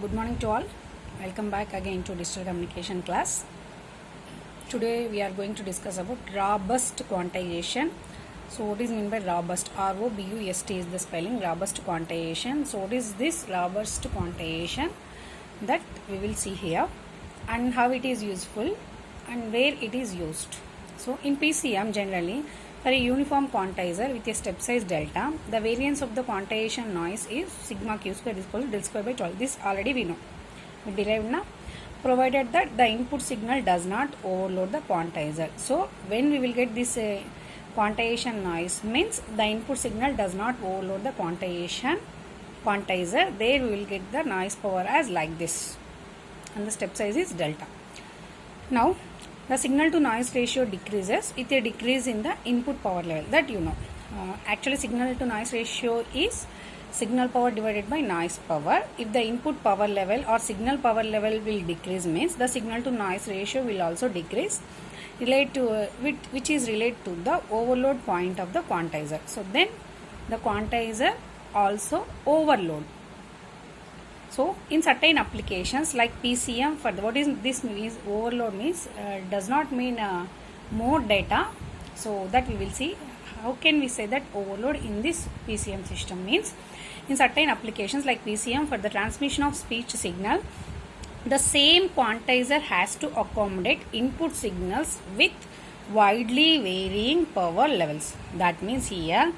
Good morning to all. Welcome back again to digital communication class. Today we are going to discuss about robust quantization. So what is meant by robust? ROBUST is the spelling, robust quantization. So what is this robust quantization that we will see here, and how it is useful and where it is used. So in PCM generally, for a uniform quantizer with a step size delta, the variance of the quantization noise is sigma q square is equal to del square by 12. This already we know. We derived now. Provided that the input signal does not overload the quantizer. So when we will get this quantization noise means the input signal does not overload the quantizer. There we will get the noise power as like this, and the step size is delta. Now the signal to noise ratio decreases with a decrease in the input power level, that you know. Actually signal to noise ratio is signal power divided by noise power. If the input power level or signal power level will decrease means the signal to noise ratio will also decrease, which is related to the overload point of the quantizer. So then the quantizer also overload. So in certain applications like PCM, for what is this means overload means does not mean more data. So that we will see. How can we say that overload in this PCM system means in certain applications like PCM, for the transmission of speech signal, the same quantizer has to accommodate input signals with widely varying power levels. That means here,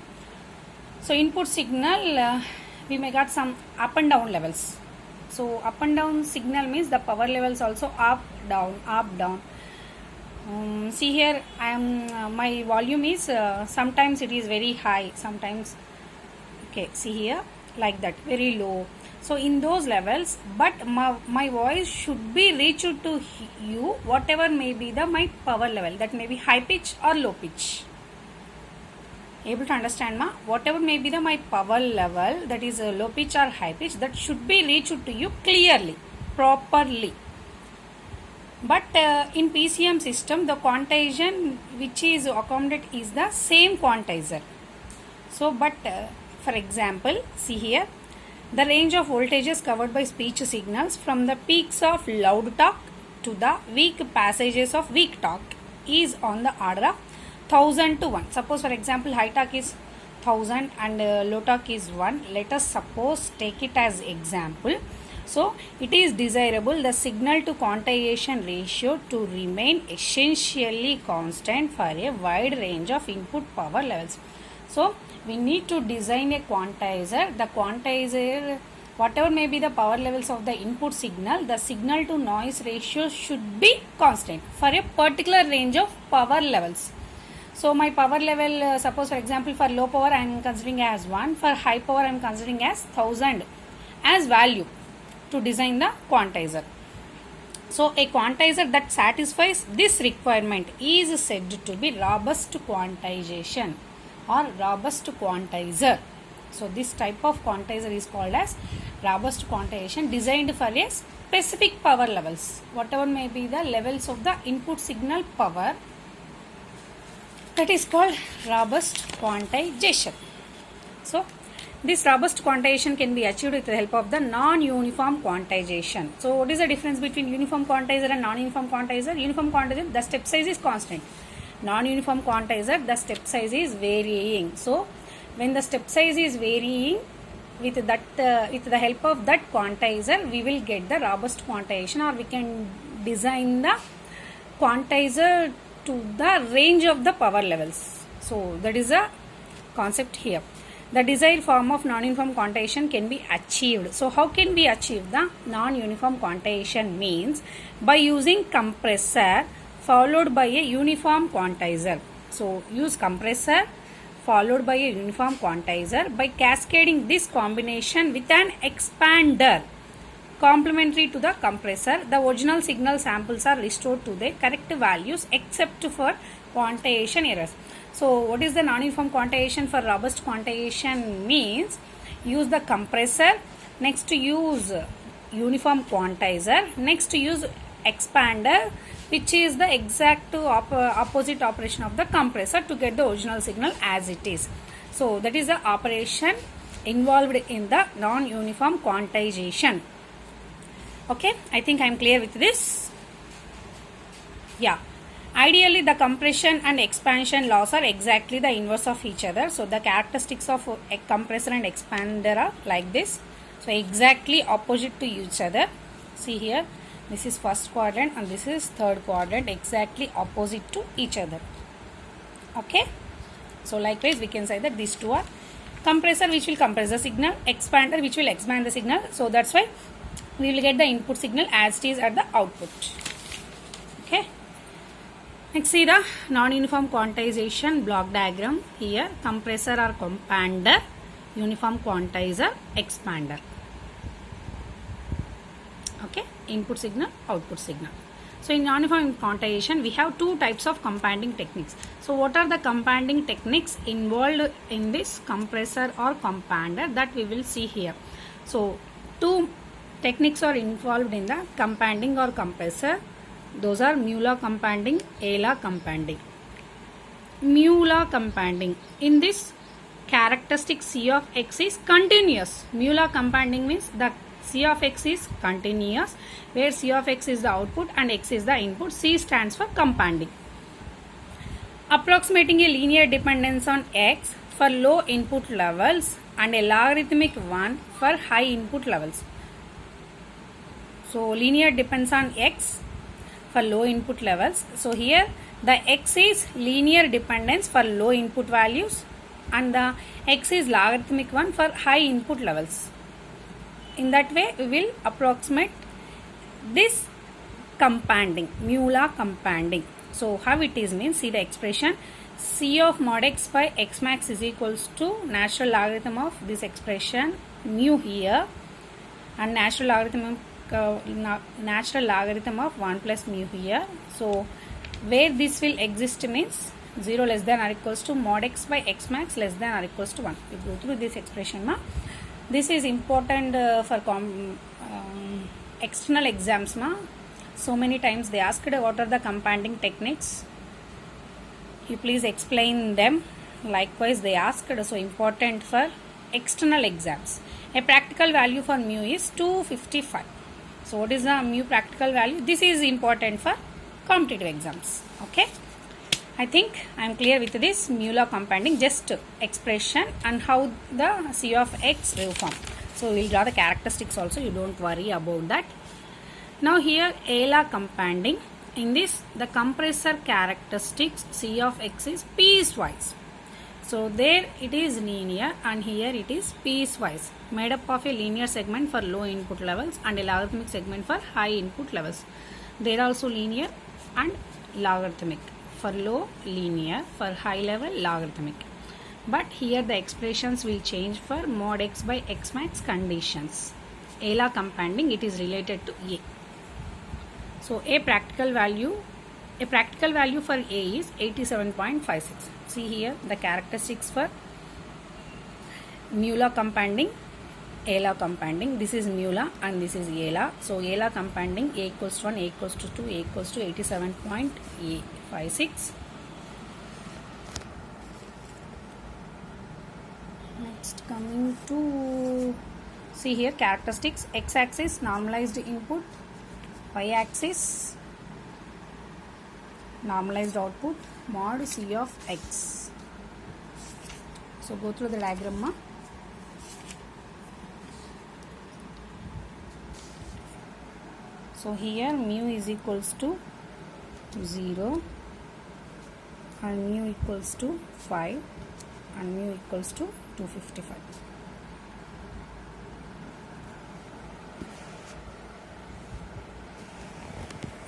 so input signal we may got some up and down levels. So up and down signal means the power levels also up down. See here, I am my volume is sometimes it is very high, sometimes okay, see here like that, very low. So in those levels, but my voice should be reached to you whatever may be the my power level, that may be high pitch or low pitch. Able to understand ma? Whatever may be the my power level, that is low pitch or high pitch, that should be reached to you clearly, properly. But in PCM system, the quantization which is accommodated is the same quantizer. So but for example, see here, the range of voltages covered by speech signals from the peaks of loud talk to the weak passages of weak talk is on the order of 1000 to 1. Suppose for example high talk is 1000 and low talk is 1. Let us suppose take it as example. So it is desirable the signal to quantization ratio to remain essentially constant for a wide range of input power levels. So we need to design a quantizer. The quantizer, whatever may be the power levels of the input signal, the signal to noise ratio should be constant for a particular range of power levels. So my power level, suppose for example for low power I am considering as 1, for high power I am considering as 1000 as value to design the quantizer. So a quantizer that satisfies this requirement is said to be robust quantization or robust quantizer. So this type of quantizer is called as robust quantization, designed for a specific power levels, whatever may be the levels of the input signal power, that is called robust quantization. So this robust quantization can be achieved with the help of the non-uniform quantization. So what is the difference between uniform quantizer and non-uniform quantizer? Uniform quantizer, the step size is constant. Non-uniform quantizer, the step size is varying. So when the step size is varying, with that with the help of that quantizer we will get the robust quantization, or we can design the quantizer to the range of the power levels. So that is a concept here. The desired form of non-uniform quantization can be achieved. So how can we achieve the non-uniform quantization? Means by using compressor followed by a uniform quantizer. So use compressor followed by a uniform quantizer by cascading this combination with an expander complementary to the compressor. The original signal samples are restored to their correct values except for quantization errors. So what is the non-uniform quantization for robust quantization? Means use the compressor, next to use uniform quantizer, next to use expander, which is the exact opposite operation of the compressor to get the original signal as it is. So that is the operation involved in the non-uniform quantization. Okay, I think I am clear with this. Yeah. Ideally, the compression and expansion laws are exactly the inverse of each other. So, the characteristics of a compressor and expander are like this. So, exactly opposite to each other. See here, this is first quadrant and this is third quadrant, exactly opposite to each other. Okay. So, likewise, we can say that these two are compressor which will compress the signal, expander which will expand the signal. So, that's why we will get the input signal as it is at the output. Okay. Next, see the non-uniform quantization block diagram. Here, compressor or compander, uniform quantizer, expander. Okay, input signal, output signal. So, in non-uniform quantization, we have two types of companding techniques. So, what are the companding techniques involved in this compressor or compander, that we will see here. So, two techniques are involved in the companding or compressor. Those are mu law companding, A law companding. Mu law companding. In this, characteristic C of X is continuous. Mu law companding means the C of X is continuous, where C of X is the output and X is the input. C stands for companding. Approximating a linear dependence on X for low input levels and a logarithmic one for high input levels. So, linear depends on X for low input levels. So, here the X is linear dependence for low input values and the X is logarithmic one for high input levels. In that way, we will approximate this companding, mu law companding. So, how it is means, see the expression C of mod X by X max is equals to natural logarithm of this expression mu here and natural logarithm of 1 plus mu here. So, where this will exist means 0 less than or equals to mod X by X max less than or equals to 1. We go through this expression. This is important for external exams. So many times they asked what are the companding techniques. You please explain them. Likewise they asked, so important for external exams. A practical value for mu is 255. So what is the mu practical value? This is important for competitive exams. Okay. I think I am clear with this mu law companding, just expression and how the C of X will form. So we will draw the characteristics also, you don't worry about that. Now here A law companding, in this the compressor characteristics C of X is piecewise. So there it is linear and here it is piecewise, made up of a linear segment for low input levels and a logarithmic segment for high input levels. They are also linear and logarithmic. For low linear, for high level logarithmic. But here the expressions will change for mod X by X max conditions. A law companding, it is related to A. So a practical value for A is 87.56. See here the characteristics for mu law companding, A law companding. This is mu law and this is A law. So A law companding, A equals to 1, A equals to 2, A equals to 87.56. Next coming to, see here characteristics, X axis normalized input, Y axis normalized output, mod C of X. So go through the diagram. So here mu is equals to 0 and mu equals to 5 and mu equals to 255.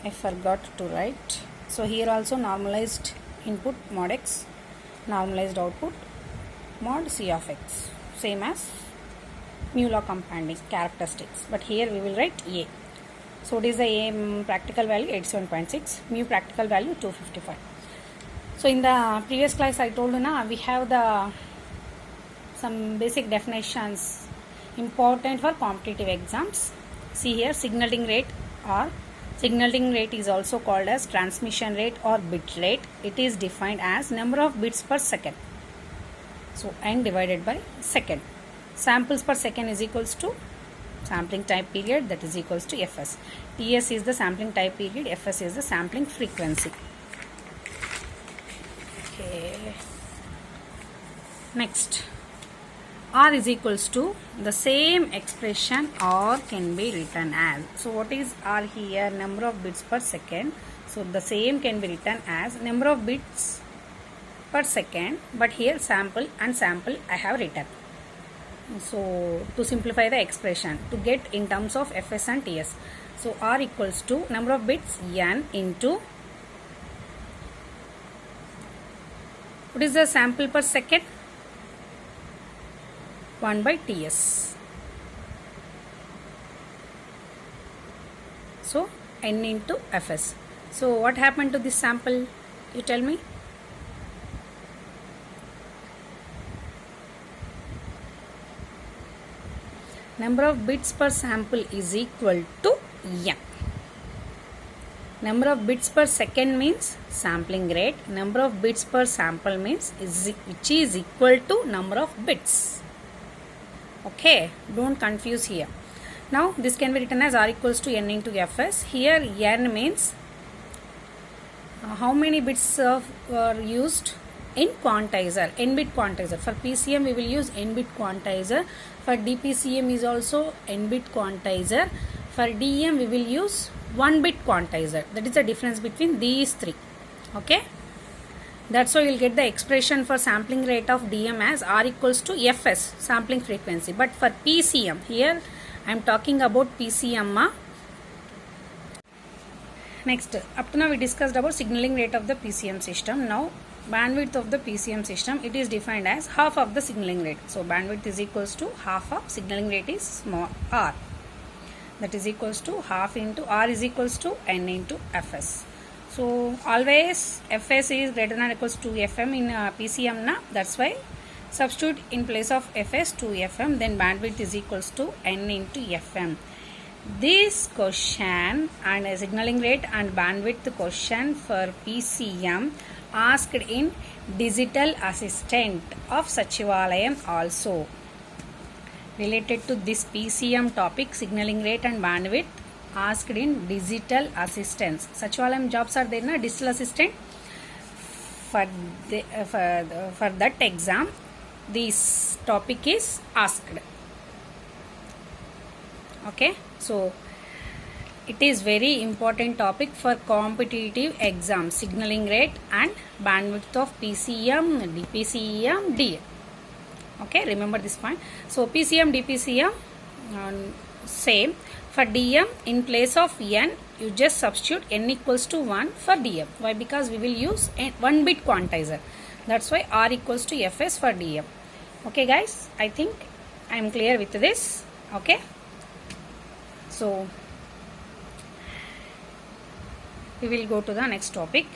I forgot to write. So here also normalized input mod X, normalized output mod C of X, same as mu law companding characteristics, but here we will write A. So it is the A practical value 87.6, mu practical value 255. So in the previous class I told you we have some basic definitions important for competitive exams. See here signaling rate is also called as transmission rate or bit rate. It is defined as number of bits per second. So n divided by second. Samples per second is equals to sampling time period, that is equals to Fs. Ts is the sampling time period, Fs is the sampling frequency. Okay. Next, R is equals to the same expression R can be written as. So what is R here? Number of bits per second. So the same can be written as number of bits per second, but here sample and sample I have written. So to simplify the expression, to get in terms of Fs and Ts. So R equals to number of bits n into, what is the sample per second? 1 by Ts. So n into Fs. So what happened to this sample? You tell me. Number of bits per sample is equal to n. Number of bits per second means sampling rate. Number of bits per sample means which is equal to number of bits. Okay, don't confuse here. Now this can be written as R equals to n into Fs. Here n means how many bits are used in quantizer, n bit quantizer. For PCM we will use n bit quantizer. For DPCM is also n bit quantizer. For DM we will use 1 bit quantizer. That is the difference between these three. Okay, that's why you will get the expression for sampling rate of DM as R equals to Fs, sampling frequency. But for PCM, here I am talking about PCM. Next, up to now we discussed about signaling rate of the PCM system. Now bandwidth of the PCM system, it is defined as half of the signaling rate. So bandwidth is equals to half of signaling rate is small r. That is equals to half into R is equals to n into Fs. So always Fs is greater than or equals to Fm in PCM na. That's why substitute in place of Fs to Fm, then bandwidth is equals to n into Fm. This question and a signaling rate and bandwidth question for PCM asked in digital assistant of Sachivalayam also. Related to this PCM topic, signaling rate and bandwidth asked in digital assistance. Sachivalayam jobs are there na, digital assistant. For that exam, this topic is asked. Okay, so it is very important topic for competitive exam, signaling rate and bandwidth of PCM, DPCM, DM. Okay, remember this point. So PCM, DPCM same. For DM, in place of n, you just substitute n equals to 1 for DM. Why? Because we will use 1 bit quantizer. That's why R equals to Fs for DM. Okay guys, I think I am clear with this. Okay, so we will go to the next topic.